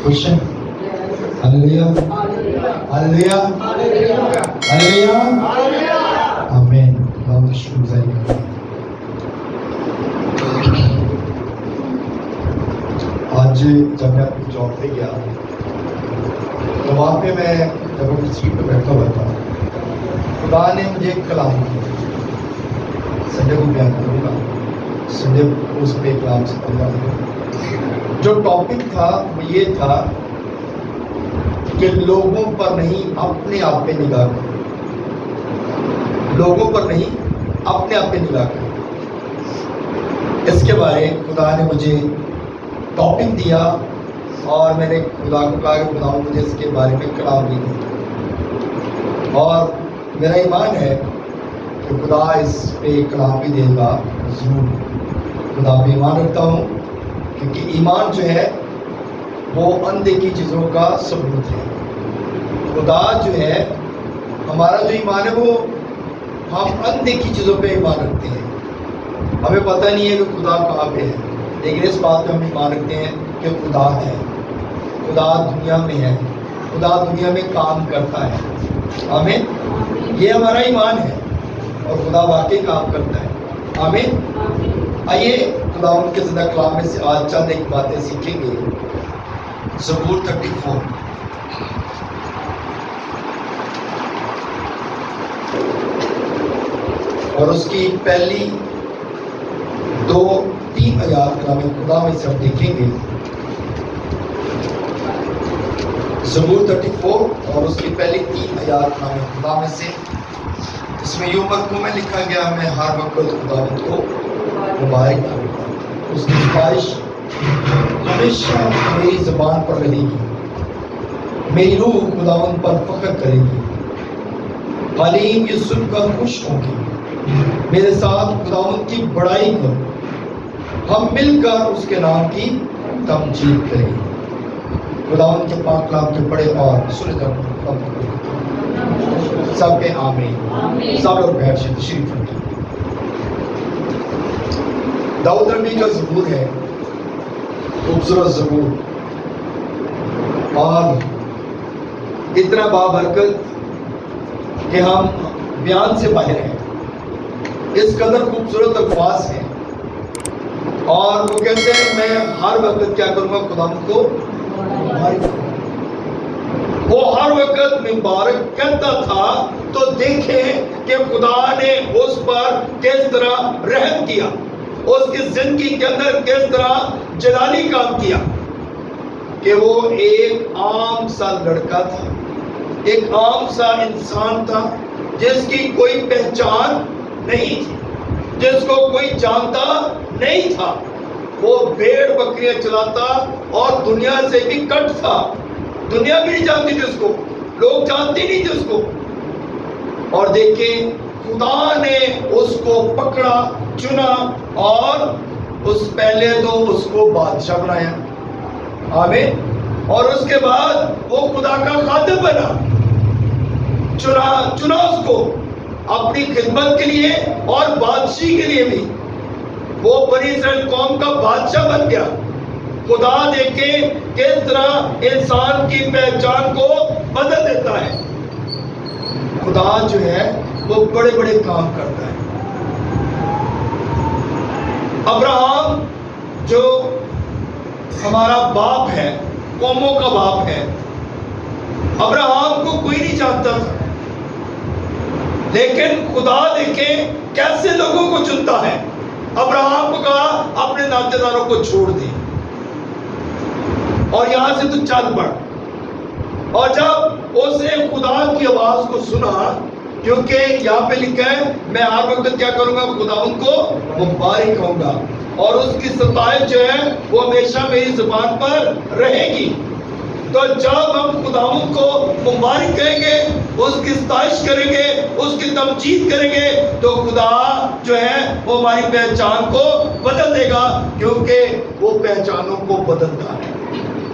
خوش ہیں؟ ہاللیلویا ہاللیلویا ہاللیلویا آمین. اللہ کا شکر گزاری کرتے ہیں. آج جب میں اپنی جاب پہ گیا تو وہاں پہ میں جب اپنی سیٹ پہ بیٹھا ہوا تھا خدا نے مجھے ایک کلام دیا. سنڈے کو بیان کروں گا, سنڈے کو اس پہ کلام سے پڑھا. جو ٹاپک تھا وہ یہ تھا کہ لوگوں پر نہیں اپنے آپ پہ نگاہ کرو. لوگوں پر نہیں اپنے آپ پہ نگاہ کرو. اس کے بارے خدا نے مجھے ٹاپک دیا اور میں نے خدا کو کہا کہ خدا مجھے اس کے بارے میں کلام بھی دیا. اور میرا ایمان ہے کہ خدا اس پہ کلام بھی دے گا ضرور. خدا پہ ایمان رکھتا ہوں کیونکہ ایمان جو ہے وہ اندیکھی چیزوں کا ثبوت ہے. خدا جو ہے, ہمارا جو ایمان ہے وہ ہم اندیکھی چیزوں پہ ایمان رکھتے ہیں. ہمیں پتہ نہیں ہے کہ خدا کہاں پہ ہے, لیکن اس بات پہ ہم ایمان رکھتے ہیں کہ خدا ہے. خدا دنیا میں ہے, خدا دنیا میں کام کرتا ہے. آمین. یہ ہمارا ایمان ہے اور خدا واقعی کام کرتا ہے. آمین. آئیے خدا ان کے زندہ کلام میں سے آج چند ایک باتیں سیکھیں گے. زبور 34 اور اس کی پہلی 2-3 آیات کلام خدا میں سے ہم دیکھیں گے. زبور 34 اور اس کی پہلی 3 آیات کلام خدا میں سے. اس میں یوں مضمون میں لکھا گیا, میں ہر وقت خدا کو مبارک کروں گا, اس کی ستائش ہمیشہ میری زبان پر رہے گی. میری روح خداوند پر فخر کرے گی. حلیم یہ سن کر خوش ہوں گے, میرے ساتھ خداوند کی بڑائی کرو. ہم مل کر اس کے نام کی تمجید کریں. خداوند کے پاک کلام کے پڑھے اور سنے کر سب کے آمین. سب لوگ بیٹھ جائیں, تشریف رکھیں. داؤد نبی کا زبور ہے, خوبصورت زبور, اور اتنا بابرکت کہ ہم بیان سے باہر ہیں. اس قدر خوبصورت الفاظ ہیں اور وہ کہتے ہیں میں ہر وقت کیا کروں گا, خدا کو مبارک کروں. وہ ہر وقت مبارک کہتا تھا تو دیکھیں کہ خدا نے اس پر کس طرح رحم کیا, اس کی زندگی کے اندر کس طرح جلالی کام کیا. کہ وہ ایک عام سا لڑکا تھا, ایک عام سا انسان تھا جس کی کوئی پہچان نہیں تھی, جس کو کوئی جانتا نہیں تھا. وہ بھیڑ بکریاں چلاتا اور دنیا سے بھی کٹ تھا. دنیا بھی نہیں جانتی تھی اس کو, لوگ جانتے نہیں تھے اس کو. اور دیکھیں خدا نے اس کو پکڑا, چنا اور اس پہلے تو اس کو بادشاہ بنایا. آمین. اور اس کے بعد وہ خدا کا خادم بنا. چنا اس کو اپنی خدمت کے لیے اور بادشاہی کے لیے بھی. وہ بنی اسرائیل قوم کا بادشاہ بن گیا. خدا دیکھیں کس طرح انسان کی پہچان کو بدل دیتا ہے. خدا جو ہے وہ بڑے بڑے کام کرتا ہے. ابراہم جو ہمارا باپ ہے, قوموں کا باپ ہے, ابراہم کو کوئی نہیں جانتا تھا, لیکن خدا دیکھیں کیسے لوگوں کو چنتا ہے. ابراہم کو کہا اپنے ناطے داروں کو چھوڑ دے اور یہاں سے تو چل پڑ. اور جب اس نے خدا کی آواز کو سنا, کیونکہ یہاں پہ لکھا ہے میں ہر وقت کیا کروں گا, خدا ان کو مبارک کہوں گا اور اس کی ستائش جو ہے وہ ہمیشہ میری زبان پر رہے گی. تو جب ہم خداوند کو مبارک کہیں گے, اس کی ستائش کریں گے, اس کی تمجید کریں گے, تو خدا جو ہے وہ ہماری پہچان کو بدل دے گا. کیونکہ وہ پہچانوں کو بدلتا ہے,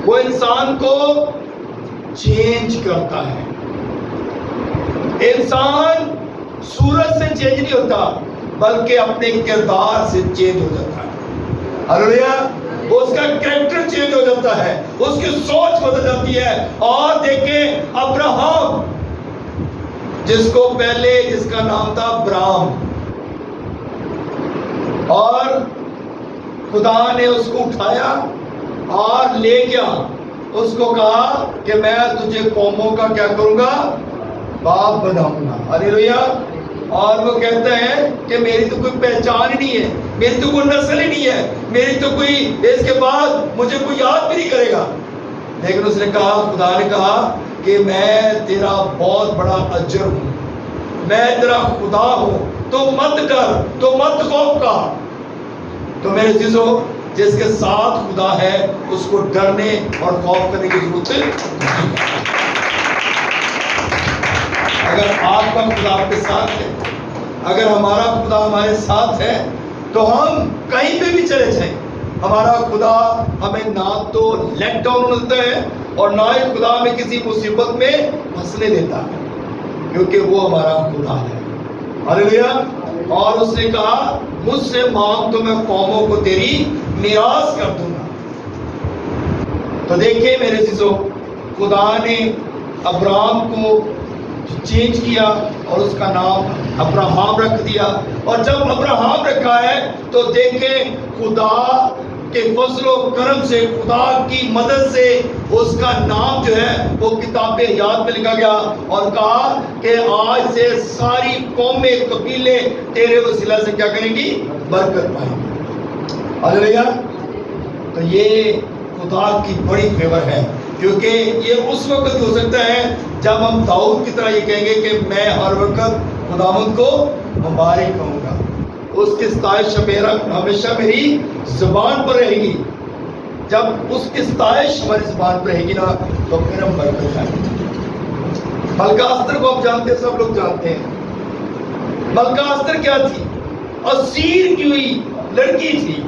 وہ انسان کو چینج کرتا ہے. انسان صورت سے چینج نہیں ہوتا بلکہ اپنے کردار سے چینج ہو جاتا ہے. ہلیلویا. اس کا کریکٹر چینج ہو جاتا ہے، اس کی سوچ بدل جاتی ہے۔ اور دیکھیں ابراہم، جس کو پہلے جس کا نام تھا ابرام، اور خدا نے اس کو اٹھایا اور لے گیا، اس کو کہا کہ میں تجھے قوموں کا کیا کروں گا، باپ بناؤں گا۔ ہاللیلویا۔ اور وہ کہتا ہے کہ میری تو کوئی پہچان ہی نہیں ہے، میری تو کوئی نسل ہی نہیں ہے، میری تو کوئی اس کے بعد مجھے کوئی یاد بھی نہیں کرے گا۔ لیکن اس نے کہا، خدا نے کہا کہ میں تیرا بہت بڑا اجر ہوں، میں تیرا خدا ہوں، تو مت ڈر، تو مت خوف کا۔ تو میرے عزیزو، جس کے ساتھ خدا ہے اس کو ڈرنے اور خوف کرنے کی ضرورت نہیں۔ اگر آپ کا خدا آپ کے ساتھ ہے، اگر ہمارا خدا ہمارے ساتھ ہے، تو ہم کہیں پہ بھی چلے جائیں، ہمارا خدا ہمیں نہ تو لیٹ ڈاؤن ہوتا ہے اور نہ ہی خدا ہمیں کسی مصیبت میں پھنسنے دیتا ہے، کیونکہ وہ ہمارا خدا ہے۔ ہاللیلویا۔ اور اس نے کہا، مجھ سے مانگ تو میں قوموں کو تیری میراث کر دوں گا۔ تو دیکھیں میرے عزیزو، خدا نے ابراہم کو چینج کیا اور اس کا نام ابراہم رکھ دیا۔ اور جب ابراہم رکھا ہے تو دیکھیں خدا کے فضل و کرم سے، خدا کی مدد سے اس کا نام جو ہے وہ کتاب حیات میں لکھا گیا، اور کہا کہ آج سے ساری قومیں، قبیلے تیرے وسیلہ سے کیا کریں گی، برکت پائیں گی۔ ہاللیلویا۔ تو یہ خدا کی بڑی فیور ہے، کیونکہ یہ اس وقت ہو سکتا ہے جب ہم داؤد کی طرح یہ کہیں گے کہ میں ہر وقت خداوند کو مبارک کہوں گا، اس کی ستائش ہمیشہ میری زبان پر رہے گی۔ جب اس کی ستائش ہماری زبان پر رہے گی نا، تو پھر ہم برکت پائیں گے۔ ملکہ استر کو آپ جانتے ہیں، سب لوگ جانتے ہیں۔ ملکہ استر کیا تھی؟ اسیر کی ہوئی لڑکی تھی،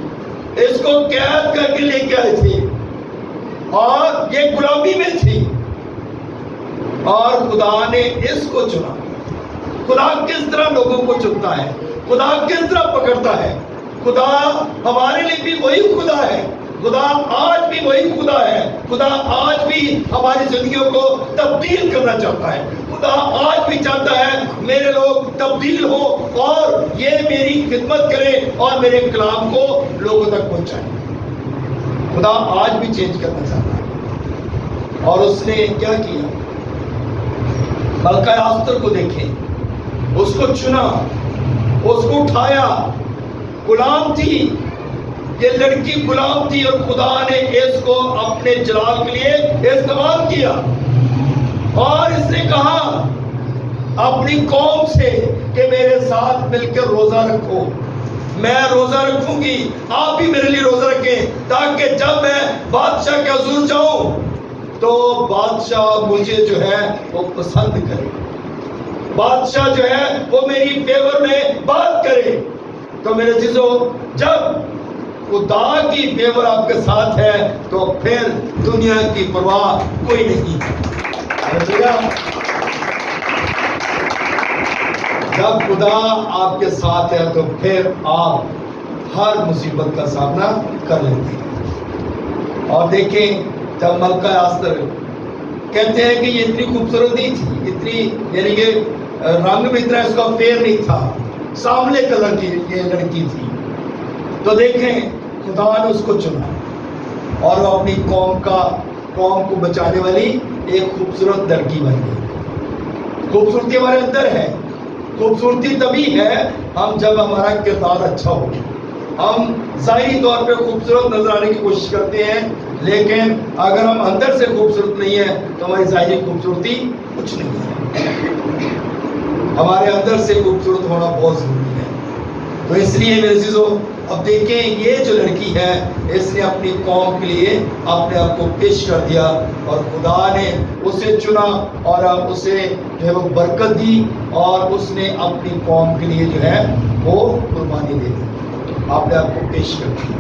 اس کو قید کر کے لے کے آئے تھے اور یہ غلامی میں تھی، اور خدا نے اس کو چنا۔ خدا کس طرح لوگوں کو چنتا ہے، خدا کس طرح پکڑتا ہے۔ خدا ہمارے لیے بھی وہی خدا ہے، خدا آج بھی وہی خدا ہے، خدا آج بھی ہماری زندگیوں کو تبدیل کرنا چاہتا ہے۔ خدا آج بھی چاہتا ہے میرے لوگ تبدیل ہو اور یہ میری خدمت کرے اور میرے کلام کو لوگوں تک پہنچائے۔ خدا آج بھی چینج کرنا چاہتا ہے، اور اس نے کیا کیا؟ ملکہ استر کو دیکھیں، اس کو چنا، اس کو اٹھایا۔ غلام تھی، یہ لڑکی غلام تھی، اور خدا نے اس کو اپنے جلال کے لیے استعمال کیا، اور اس نے کہا اپنی قوم سے کہ میرے ساتھ مل کر روزہ رکھو، میں روزہ رکھوں گی، آپ بھی میرے لیے روزہ رکھیں، تاکہ جب میں بادشاہ کے حضور جاؤں تو بادشاہ مجھے جو ہے وہ پسند کرے، بادشاہ جو ہے وہ میری فیور میں بات کرے۔ تو میرے عزیزو، جب خدا کی فیور آپ کے ساتھ ہے تو پھر دنیا کی پرواہ کوئی نہیں۔ جب خدا آپ کے ساتھ ہے تو پھر آپ ہر مصیبت کا سامنا کر لیتے ہیں۔ اور دیکھیں، جب ملکہ استر کہتے ہیں کہ یہ اتنی خوبصورت نہیں تھی، اتنی یعنی کہ رنگ بھی اتنا اس کا فیر نہیں تھا، سامنے کلر کی یہ لڑکی تھی، تو دیکھیں خدا نے اس کو چنا اور وہ اپنی قوم کو بچانے والی ایک خوبصورت لڑکی بن گئی۔ خوبصورتی ہمارے اندر ہے، خوبصورتی تبھی ہے ہم جب ہمارا کردار اچھا ہو۔ ہم ظاہری طور پہ خوبصورت نظر آنے کی کوشش کرتے ہیں، لیکن اگر ہم اندر سے خوبصورت نہیں ہیں تو ہماری ظاہری خوبصورتی کچھ نہیں ہے۔ ہمارے اندر سے خوبصورت ہونا بہت ضروری ہے۔ تو اس لیے میرے عزیزو، اب دیکھیں یہ جو لڑکی ہے، اس نے اپنی قوم کے لیے اپنے آپ کو پیش کر دیا، اور خدا نے اسے چنا اور اسے جو ہے وہ برکت دی، اور اس نے اپنی قوم کے لیے جو ہے وہ قربانی دے دی، اپنے آپ کو پیش کر دیا۔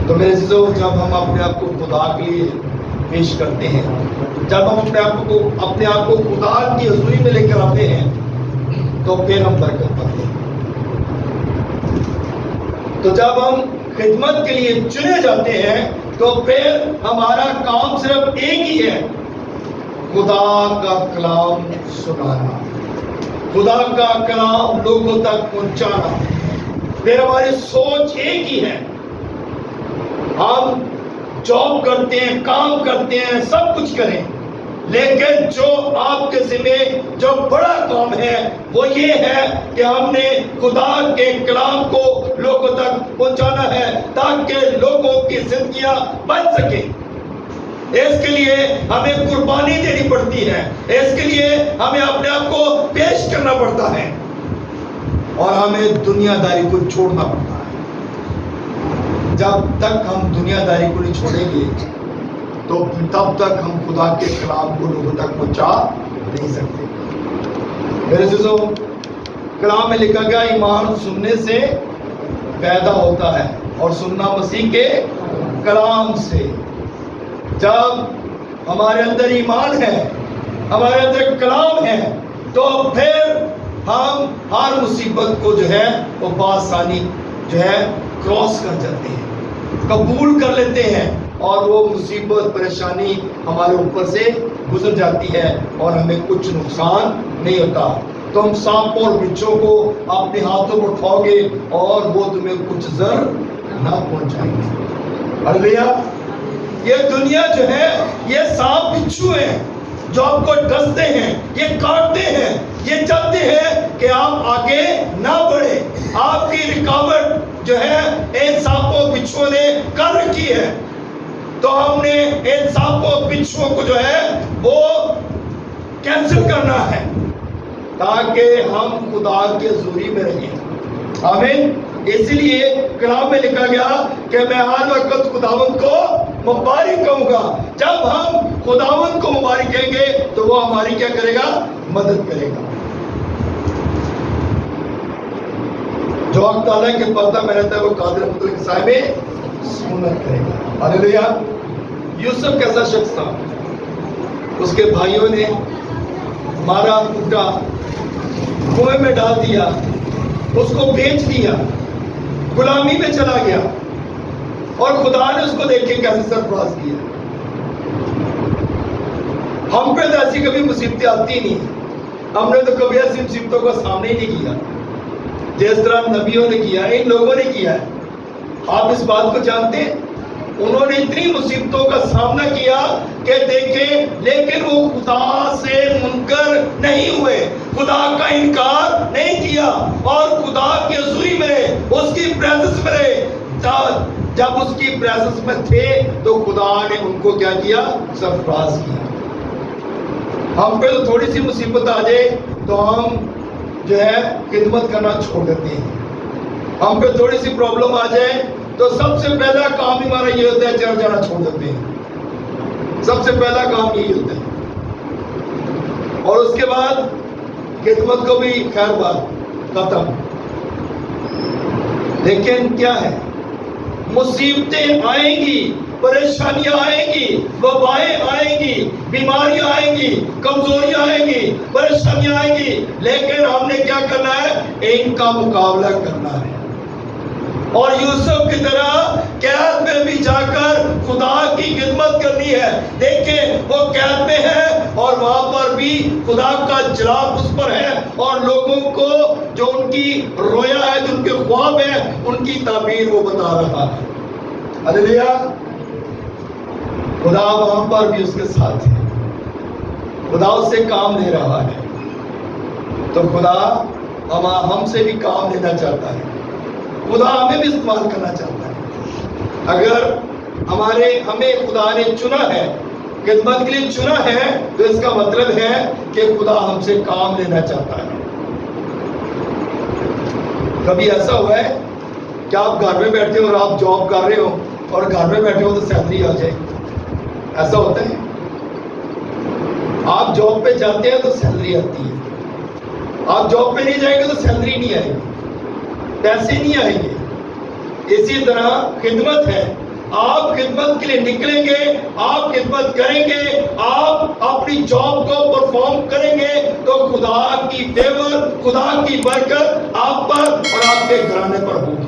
تو میرے عزیزو، جب ہم اپنے آپ کو خدا کے لیے پیش کرتے ہیں، جب ہم اپنے آپ کو خدا کی حضوری میں لے کر آتے ہیں، تو پھر ہم برکت پاتے ہیں۔ تو جب ہم خدمت کے لیے چنے جاتے ہیں تو پھر ہمارا کام صرف ایک ہی ہے، خدا کا کلام سنانا، خدا کا کلام لوگوں تک پہنچانا۔ پھر ہماری سوچ ایک ہی ہے، ہم جاب کرتے ہیں، کام کرتے ہیں، سب کچھ کریں، لیکن جو آپ کے ذمہ جو بڑا کام ہے وہ یہ ہے کہ ہم نے خدا کے کلام کو لوگوں تک پہنچانا ہے تاکہ لوگوں کی زندگیاں بن سکیں۔ اس کے لیے ہمیں قربانی دینی پڑتی ہے، اس کے لیے ہمیں اپنے آپ کو پیش کرنا پڑتا ہے، اور ہمیں دنیا داری کو چھوڑنا پڑتا ہے۔ جب تک ہم دنیا داری کو نہیں چھوڑیں گے تو تب تک ہم خدا کے کلام کو لوگوں تک پہنچا نہیں سکتے۔ میرے عزیزو، کلام میں لکھا گیا ایمان سننے سے پیدا ہوتا ہے اور سننا مسیح کے کلام سے۔ جب ہمارے اندر ایمان ہے، ہمارے اندر کلام ہے، تو پھر ہم ہر مصیبت کو جو ہے وہ بآسانی جو ہے کراس کر جاتے ہیں، قبول کر لیتے ہیں، اور وہ مصیبت پریشانی ہمارے اوپر سے گزر جاتی ہے اور ہمیں کچھ نقصان نہیں ہوتا۔ تو ہم سانپ اور بچھوں کو اپنے ہاتھوں پر اٹھاؤ گے اور وہ تمہیں کچھ ضرر نہ پہنچائیں گے۔ ہلیلویا۔ یہ دنیا جو ہے یہ سانپ بچھو ہیں جو آپ کو ڈستے ہیں، یہ کاٹتے ہیں، یہ چاہتے ہیں کہ آپ آگے نہ بڑھیں۔ آپ کی رکاوٹ جو ہے ان سانپوں بچھوؤں نے کر رکھی ہے، تو ہم نے ان سانپوں بچھوؤں کو جو ہے وہ کینسل کرنا ہے تاکہ ہم خدا کے حضوری میں رہیں۔ آمین۔ اس لیے کلام میں لکھا گیا کہ میں ہر وقت خداوند کو مبارک کہوں گا۔ جب ہم خداوند کو مبارک کہیں گے تو وہ ہماری کیا کرے گا؟ مدد کرے گا۔ جو حق تعالیٰ کے پردہ میں رہتا ہے وہ قادر مطلق صاحب سنت کرے گا۔ ہلیلویا۔ یوسف کیسا شخص تھا؟ اس کے بھائیوں نے مارا کوٹا، کنویں میں ڈال دیا، اس کو بیچ دیا، غلامی میں چلا گیا، اور خدا نے اس کو دیکھ کے کیسے سرفراز کیا۔ ہم پہ تو ایسی کبھی مصیبتیں آتی نہیں، ہم نے تو کبھی ایسی مصیبتوں کا سامنا ہی نہیں کیا جس طرح نبیوں نے کیا، ان لوگوں نے کیا ہے۔ آپ اس بات کو جانتے ہیں، انہوں نے اتنی مصیبتوں کا سامنا کیا کہ دیکھیں، لیکن وہ خدا سے منکر نہیں ہوئے، خدا کا انکار نہیں کیا، اور خدا کی حضوری میں رہے، اس کی پریزنس میں رہے۔ جب اس کی پریزنس میں تھے تو خدا نے ان کو کیا کیا؟ سرفراز کیا۔ ہم پہ تو تھوڑی سی مصیبت آ جائے تو ہم جو ہے خدمت کرنا چھوڑ دیتے ہیں، ہم پہ تھوڑی سی پرابلم آ جائے تو سب سے پہلا کام ہمارا یہ ہوتا ہے چرچ جانا چھوڑ دیتے ہیں، سب سے پہلا کام یہی ہوتا ہے، اور اس کے بعد خدمت کو بھی خیر بات ختم۔ لیکن کیا ہے؟ مصیبتیں آئیں گی، پریشانیاں آئیں گی، وبائیں آئیں گی، بیماریاں آئیں گی، کمزوریاں آئیں گی، پریشانیاں آئیں گی، لیکن ہم نے کیا کرنا ہے؟ ان کا مقابلہ کرنا ہے، اور یوسف کی طرح قید میں بھی جا کر خدا کی خدمت کرنی ہے۔ دیکھیں، وہ قید میں ہے اور وہاں پر بھی خدا کا جلال اس پر ہے، اور لوگوں کو جو ان کی رویا ہے، جو ان کے خواب ہے، ان کی تعبیر وہ بتا رہا ہے۔ ہلیلویا۔ خدا وہاں پر بھی اس کے ساتھ ہے، خدا اس سے کام لے رہا ہے، تو خدا ہم سے بھی کام لینا چاہتا ہے، خدا ہمیں بھی استعمال کرنا چاہتا ہے۔ اگر ہمیں خدا نے چنا ہے، خدمت کے لیے چنا ہے، تو اس کا مطلب ہے کہ خدا ہم سے کام لینا چاہتا ہے۔ کبھی ایسا ہوا ہے کہ آپ گھر میں بیٹھے ہو اور آپ جاب کر رہے ہو اور گھر میں بیٹھے ہو تو سیلری آ جائے؟ ایسا ہوتا ہے؟ آپ جاب پہ جاتے ہیں تو سیلری آتی ہے، آپ جاب پہ نہیں جائیں گے تو سیلری نہیں آئے گی، پیسے نہیں آئیں گے۔ اسی طرح خدمت ہے، آپ خدمت کے لیے نکلیں گے، آپ خدمت کریں گے، آپ اپنی جاب کو پرفارم کریں گے تو خدا کی فیور، خدا کی برکت آپ پر اور آپ کے گھرانے پر ہوگی۔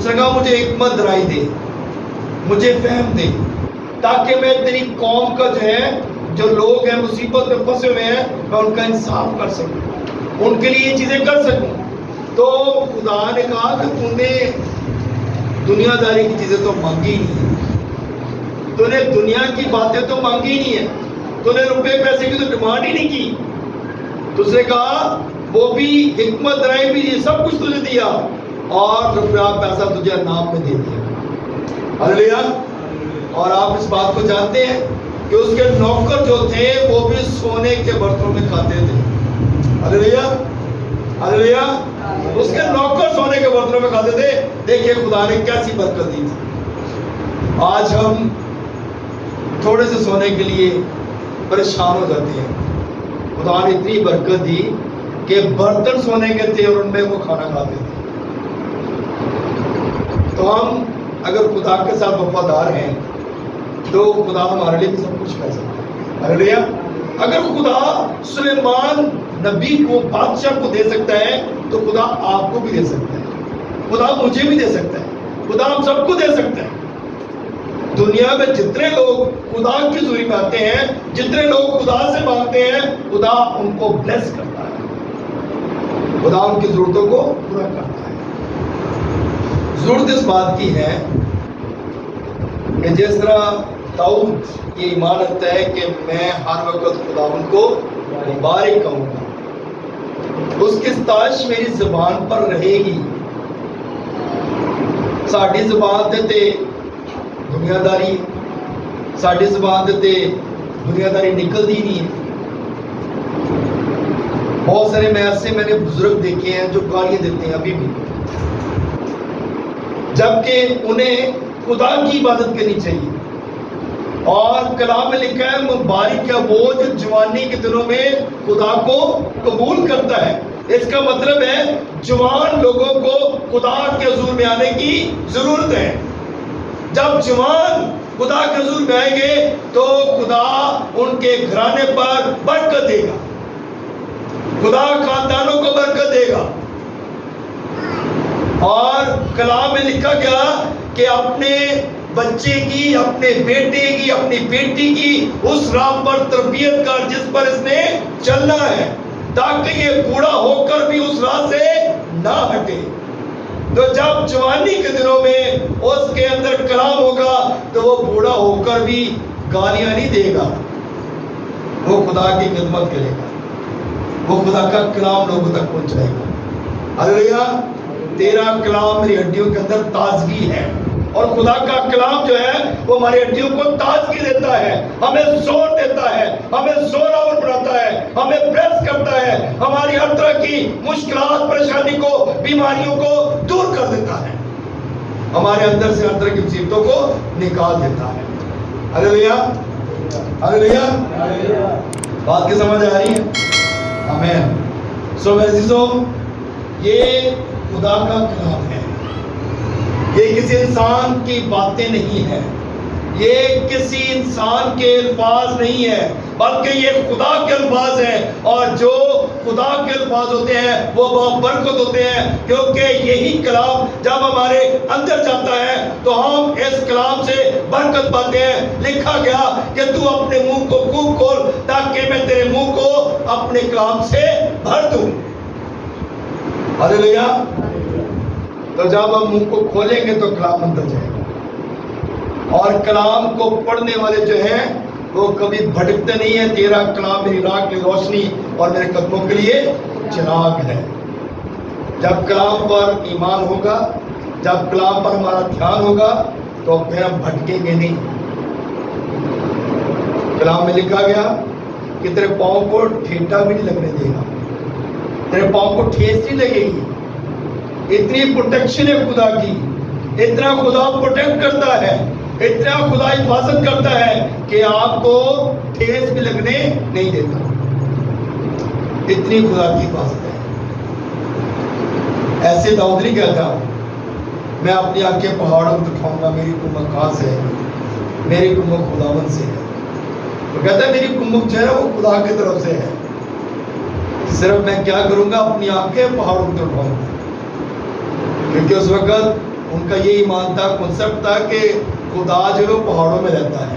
اس نے کہا مجھے حکمت درائی دے، مجھے فہم دے، تاکہ میں تیری قوم کا جو ہے، جو لوگ ہیں مصیبت میں پھنسے ہوئے ہیں، میں ان کا انصاف کر سکوں، ان کے لیے یہ چیزیں کر سکوں۔ تو خدا نے کہا کہ تو نے دنیا داری کی چیزیں تو مانگی نہیں ہے، تو نے دنیا کی باتیں تو مانگی نہیں ہے، تو نے روپے پیسے کی تو ڈیمانڈ ہی نہیں کی۔ تو اس نے کہا وہ بھی حکمت درائی بھی، یہ سب کچھ تجھے دیا، اور روپیہ پیسہ تجھے نام میں دے دیا۔ ہاللیلویا۔ اور آپ اس بات کو جانتے ہیں کہ اس کے نوکر جو تھے وہ بھی سونے کے برتنوں میں کھاتے تھے۔ ہاللیلویا، ہاللیلویا۔ اس کے نوکر سونے کے برتنوں میں کھاتے تھے۔ دیکھیے خدا نے کیسی برکت دی تھی۔ آج ہم تھوڑے سے سونے کے لیے پریشان ہو جاتے ہیں۔ خدا نے اتنی برکت دی کہ برتن سونے کے تھے اور ان میں وہ کھانا کھاتے تھے۔ تو ہم اگر خدا کے ساتھ وفادار ہیں تو خدا ہمارے لیے بھی سب کچھ کر سکتا ہے۔ ہاللیلویا۔ اگر خدا سلیمان نبی کو، بادشاہ کو دے سکتا ہے تو خدا آپ کو بھی دے سکتا ہے، خدا مجھے بھی دے سکتا ہے، خدا ہم سب کو دے سکتا ہے۔ دنیا میں جتنے لوگ خدا کی حضوری میں آتے ہیں، جتنے لوگ خدا سے مانگتے ہیں، خدا ان کو بلیس کرتا ہے، خدا ان کی ضرورتوں کو پورا کرتا ہے۔ ضرورت اس بات کی ہے کہ جس طرح داؤد یہ ایمان رکھتا ہے کہ میں ہر وقت خداوند کو مبارک کہوں گا، اس کی ستائش میری زبان پر رہے گی۔ ساڈی زبان تے دنیا داری، ساڈی زبان تے دنیا داری نکلتی نہیں ہے۔ بہت سارے میں نے بزرگ دیکھے ہیں جو گالیاں دیتے ہیں ابھی بھی، جبکہ انہیں خدا کی عبادت کرنی چاہیے۔ اور کلام میں لکھا ہے مبارک ہے وہ جو جوانی کے دنوں میں خدا کو قبول کرتا ہے۔ اس کا مطلب ہے جوان لوگوں کو خدا کے حضور میں آنے کی ضرورت ہے۔ جب جوان خدا کے حضور میں آئیں گے تو خدا ان کے گھرانے پر برکت دے گا، خدا خاندانوں کو برکت دے گا۔ اور کلام میں لکھا گیا کہ اپنے بچے کی، اپنے بیٹے کی، اپنی بیٹی کی اس راہ پر تربیت کر جس پر اس نے چلنا ہے، تاکہ یہ بوڑھا ہو کر بھی اس راہ سے نہ ہٹے۔ تو جب جوانی کے دنوں میں اس کے اندر کلام ہوگا تو وہ بوڑھا ہو کر بھی گالیاں نہیں دے گا، وہ خدا کی خدمت کرے گا، وہ خدا کا کلام لوگوں تک پہنچائے گا۔ ہاللیلویا۔ تیرا کلام میری ہڈیوں کے اندر تازگی ہے، اور خدا کا کلام جو ہے وہ ہماری ہڈیوں کو تازگی دیتا ہے، ہمیں زور دیتا ہے، ہمیں زوراور بناتا ہے، ہمیں پریس کرتا ہے، ہماری ہر طرح کی مشکلات، پریشانی کو، بیماریوں کو دور کر دیتا ہے، ہمارے اندر سے ہر طرح کی مصیبتوں کو نکال دیتا ہے۔ ہاللیلویا، ہاللیلویا۔ بات کی سمجھ آ رہی ہے؟ آمین۔ سو میرے عزیزو، یہ خدا کا کلام ہے، یہ کسی انسان کی باتیں نہیں ہیں، یہ کسی انسان کے الفاظ نہیں ہے، بلکہ یہ خدا کے الفاظ ہیں، اور جو خدا کے الفاظ ہوتے ہیں وہ برکت ہوتے ہیں، کیونکہ یہی کلام جب ہمارے اندر جاتا ہے تو ہم اس کلام سے برکت پاتے ہیں۔ لکھا گیا کہ تو اپنے منہ کو خوب کھول تاکہ میں تیرے منہ کو اپنے کلام سے بھر دوں۔ ہاللیلویا۔ تو جب ہم منہ کو کھولیں گے تو کلام اندر جائے گا، اور کلام کو پڑھنے والے جو ہیں وہ کبھی بھٹکتے نہیں ہیں۔ تیرا کلام میری راہ کی روشنی اور میرے قدموں کے لیے چراغ ہے۔ جب کلام پر ایمان ہوگا، جب کلام پر ہمارا دھیان ہوگا تو پھر ہم بھٹکیں گے نہیں۔ کلام میں لکھا گیا کہ تیرے پاؤں کو ٹھیٹا بھی نہیں لگنے دے گا، تیرے پاؤں کو ٹھیس نہیں لگے گی۔ اتنی پروٹیکشن ہے خدا کی، اتنا خدا پروٹیکٹ کرتا ہے، اتنا خدا حفاظت کرتا ہے کہ آپ کو ٹھیس بھی لگنے نہیں دیتا، اتنی خدا کی حفاظت ہے۔ ایسے داؤد نہیں کہتا میں اپنی آنکھیں پہاڑوں کو اٹھاؤں گا، میری کمک کہاں سے ہے، میری کمک خداوند سے ہے۔ وہ کہتا ہے میری کمک جو ہے وہ خدا کی طرف سے ہے، صرف میں کیا کروں گا، اپنی آنکھیں پہاڑوں کو اٹھاؤں گا، کیونکہ اس وقت ان کا یہ ایمان تھا، کنسپٹ تھا کہ خدا جو ہے وہ پہاڑوں میں رہتا ہے،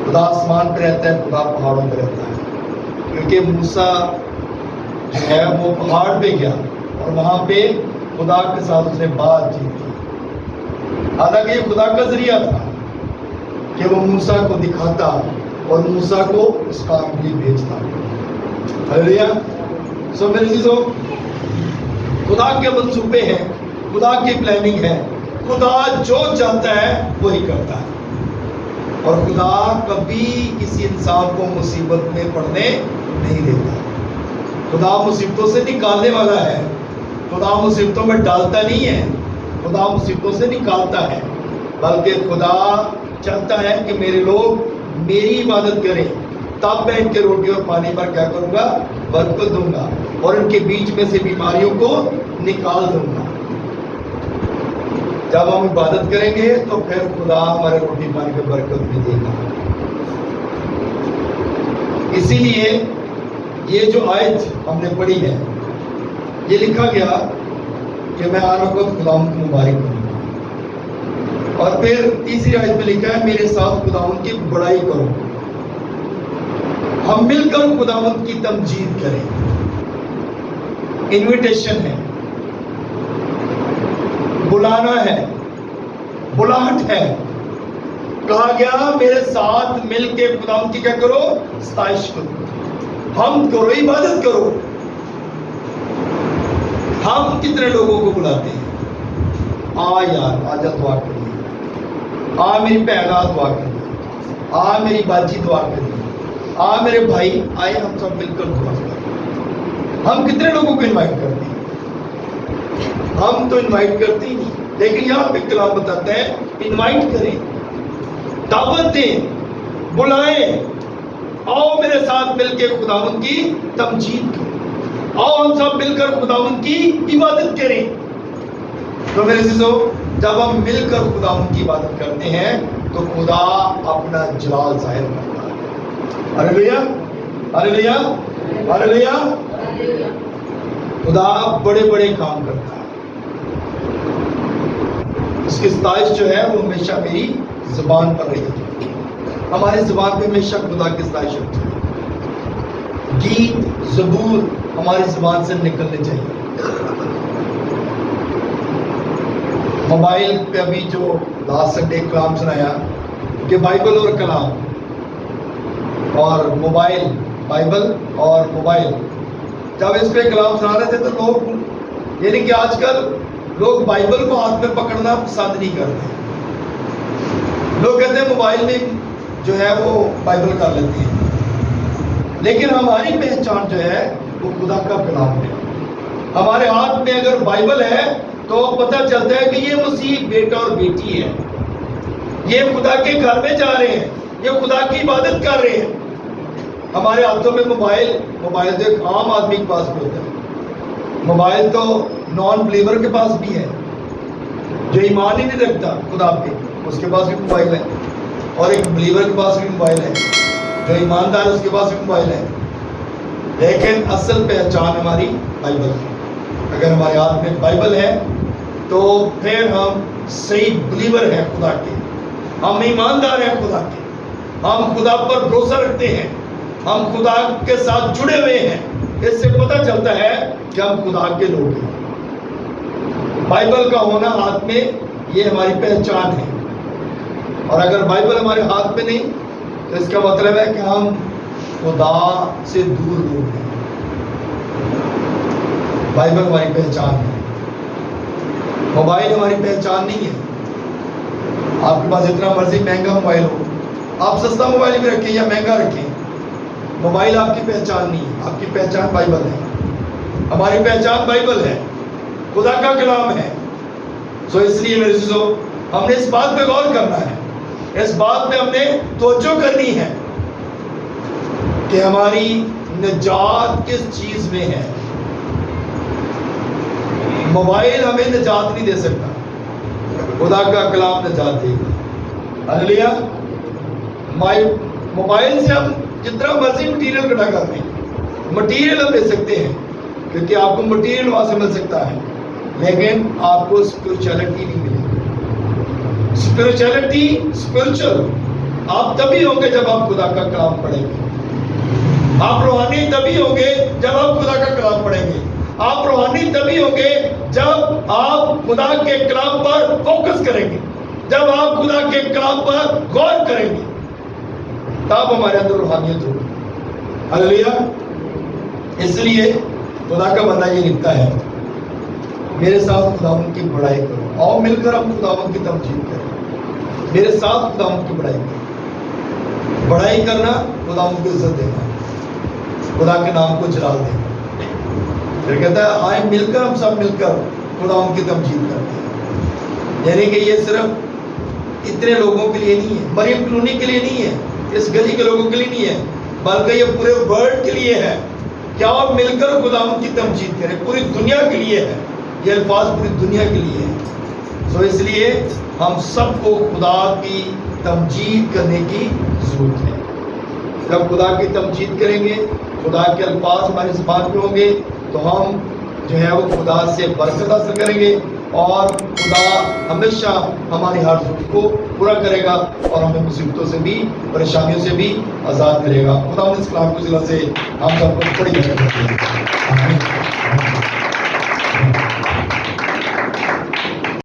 خدا آسمان پہ رہتا ہے، خدا پہاڑوں پہ رہتا ہے، کیونکہ موسیٰ جو ہے وہ پہاڑ پہ گیا اور وہاں پہ خدا کے ساتھ اس نے بات چیت کی، حالانکہ یہ خدا کا ذریعہ تھا کہ وہ موسیٰ کو دکھاتا اور موسیٰ کو اس کام کے لیے بھیجتا۔ ہلیلویا۔ سو میرے عزیزو، خدا کے منصوبے ہیں، خدا کی پلاننگ ہے، خدا جو چاہتا ہے وہی کرتا ہے، اور خدا کبھی کسی انسان کو مصیبت میں پڑنے نہیں دیتا۔ خدا مصیبتوں سے نکالنے والا ہے، خدا مصیبتوں میں ڈالتا نہیں ہے، خدا مصیبتوں سے نکالتا ہے، بلکہ خدا چاہتا ہے کہ میرے لوگ میری عبادت کریں، تب میں ان کے روٹی اور پانی پر کیا کروں گا؟ برکت دوں گا، اور ان کے بیچ میں سے بیماریوں کو نکال دوں گا۔ جب ہم عبادت کریں گے تو پھر خدا ہمارے روٹی پانی پہ برکت بھی دے گا۔ اسی لیے یہ جو آیت ہم نے پڑھی ہے، یہ لکھا گیا کہ میں ہر وقت خداوند کی مبارک کروں گا، اور پھر تیسری آیت میں لکھا ہے میرے ساتھ خداوند کی بڑائی کرو، ہم مل کر خداوند کی تمجید کریں۔ انویٹیشن ہے، بلانا ہے، بلاہٹ ہے، کہا گیا میرے ساتھ مل کے خداوند کی کیا کرو؟ ستائش کرو، ہم کرو، عبادت کرو۔ ہم کتنے لوگوں کو بلاتے ہیں؟ آ یار آجا دعا کریے، آ میری بہنا دعا کریے، آ میری باجی دعا کریے، آ میرے بھائی، آئے ہم سب مل کر دعا کریں۔ ہم کتنے لوگوں کو انوائٹ کرتے ہیں؟ ہم تو انوائٹ کرتے ہی نہیں، لیکن یہاں پہ کلام بتاتا ہے انوائٹ کریں، دعوت دیں، بلائیں، آؤ میرے ساتھ مل کے خداوند کی تمجید کریں، آؤ ہم سب مل کر خداوند کی عبادت کریں۔ تو میرے عزیزو، جب ہم مل کر خداوند کی عبادت کرتے ہیں تو خدا اپنا جلال ظاہر کرتا ہے۔ ہلیلویا، ہلیلویا، ہلیلویا۔ خدا بڑے بڑے کام کرتا ہے، اس کی ستائش جو ہے وہ ہمیشہ میری زبان پر رہی ہے، ہماری زبان پہ ہمیشہ خدا کی ستائش ہوتی ہے، گیت زبور ہماری زبان سے نکلنے چاہیے۔ موبائل پہ ابھی جو لاسٹ سنڈے کلام سنایا کہ بائبل اور کلام اور موبائل، بائبل اور موبائل، جب اس پہ کلام سنا رہے تھے تو لوگ، یعنی کہ آج کل لوگ بائبل کو ہاتھ میں پکڑنا پسند نہیں کرتے، لوگ کہتے ہیں موبائل میں جو ہے وہ بائبل کر لیتے ہیں، لیکن ہماری پہچان جو ہے وہ خدا کا کلام ہے۔ ہمارے ہاتھ میں اگر بائبل ہے تو پتہ چلتا ہے کہ یہ مسیح بیٹا اور بیٹی ہے، یہ خدا کے گھر میں جا رہے ہیں، یہ خدا کی عبادت کر رہے ہیں۔ ہمارے ہاتھوں میں موبائل تو ایک عام آدمی کے پاس بھی ہوتا ہے، موبائل تو نان بلیور کے پاس بھی ہے، جو ایمان ہی نہیں رکھتا خدا پہ، اس کے پاس بھی موبائل ہے، اور ایک بلیور کے پاس بھی موبائل ہے، جو ایماندار ہے اس کے پاس بھی موبائل ہے، لیکن اصل پہچان ہماری بائبل ہے۔ اگر ہمارے ہاتھ میں بائبل ہے تو پھر ہم صحیح بلیور ہیں خدا کے، ہم ایماندار ہیں خدا کے، ہم خدا پر بھروسہ رکھتے ہیں، ہم خدا کے ساتھ جڑے ہوئے ہیں۔ اس سے پتہ چلتا ہے کہ ہم خدا کے لوگ ہیں۔ بائبل کا ہونا ہاتھ میں، یہ ہماری پہچان ہے، اور اگر بائبل ہمارے ہاتھ میں نہیں تو اس کا مطلب ہے کہ ہم خدا سے دور لوگ ہیں۔ بائبل ہماری پہچان ہے، موبائل ہماری پہچان نہیں ہے۔ آپ کے پاس جتنا مرضی مہنگا موبائل ہو، آپ سستا موبائل بھی رکھیں یا مہنگا رکھیں، موبائل آپ کی پہچان نہیں ہے، آپ کی پہچان بائبل ہے۔ ہماری پہچان بائبل ہے، خدا کا کلام ہے۔ سو اس لیے میرے عزیزو، ہم نے اس بات پہ غور کرنا ہے، اس بات پہ ہم نے توجہ کرنی ہے کہ ہماری نجات کس چیز میں ہے۔ موبائل ہمیں نجات نہیں دے سکتا، خدا کا کلام نجات دے گا۔ ہلیلویا۔ موبائل سے ہم جتنا مرضی مٹیریل اکٹھا کر لیں، مٹیریل ہم لے سکتے ہیں، کیونکہ آپ کو مٹیریل وہاں سے مل سکتا ہے، لیکن آپ کو اسپرچولیٹی نہیں ملے گی. اسپرچل آپ تبھی ہوں گے جب آپ خدا کا کلام پڑھیں گے. آپ روحانی تبھی ہوں گے جب آپ خدا کا کلام پڑھیں گے. آپ روحانی تبھی ہوں گے جب آپ خدا کے کلام پر فوکس کریں گے, جب آپ خدا کے کلام پر غور کریں گے, تب ہمارے اندر روحانیت ہوگی. ہلیلویا. اس لیے خدا کا بندہ یہ لکھتا ہے, میرے ساتھ خداوند کی بڑائی کرو, اور مل کر ہم خداوند کی تمجید کریں. میرے ساتھ خداوند کی بڑائی کرو. بڑائی کرنا خداوند کو عزت دینا, خدا کے نام کو جلال دینا. پھر کہتا ہے آئے مل کر, ہم سب مل کر خداوند کی تمجید کرتے ہیں. یعنی کہ یہ صرف اتنے لوگوں کے لیے نہیں ہے, مریم کلونی کے لیے نہیں ہے, اس گلی کے لوگوں کے لیے نہیں ہے, بلکہ یہ پورے ورلڈ کے لیے ہے کہ آپ مل کر خداوند کی تمجید کریں. پوری دنیا کے لیے ہے, یہ الفاظ پوری دنیا کے لیے ہے. تو اس لیے ہم سب کو خدا کی تمجید کرنے کی ضرورت ہے. جب خدا کی تمجید کریں گے, خدا کے الفاظ ہماری زبان پہ ہوں گے, تو ہم جو ہے وہ خدا سے برکت حاصل کریں گے, اور خدا ہمیشہ ہماری ہر ضرورت کو پورا کرے گا, اور ہمیں مصیبتوں سے بھی, پریشانیوں سے بھی آزاد کرے گا. خدا اس کلام کو ذریعے سے ہم سب کو بڑی برکت دے.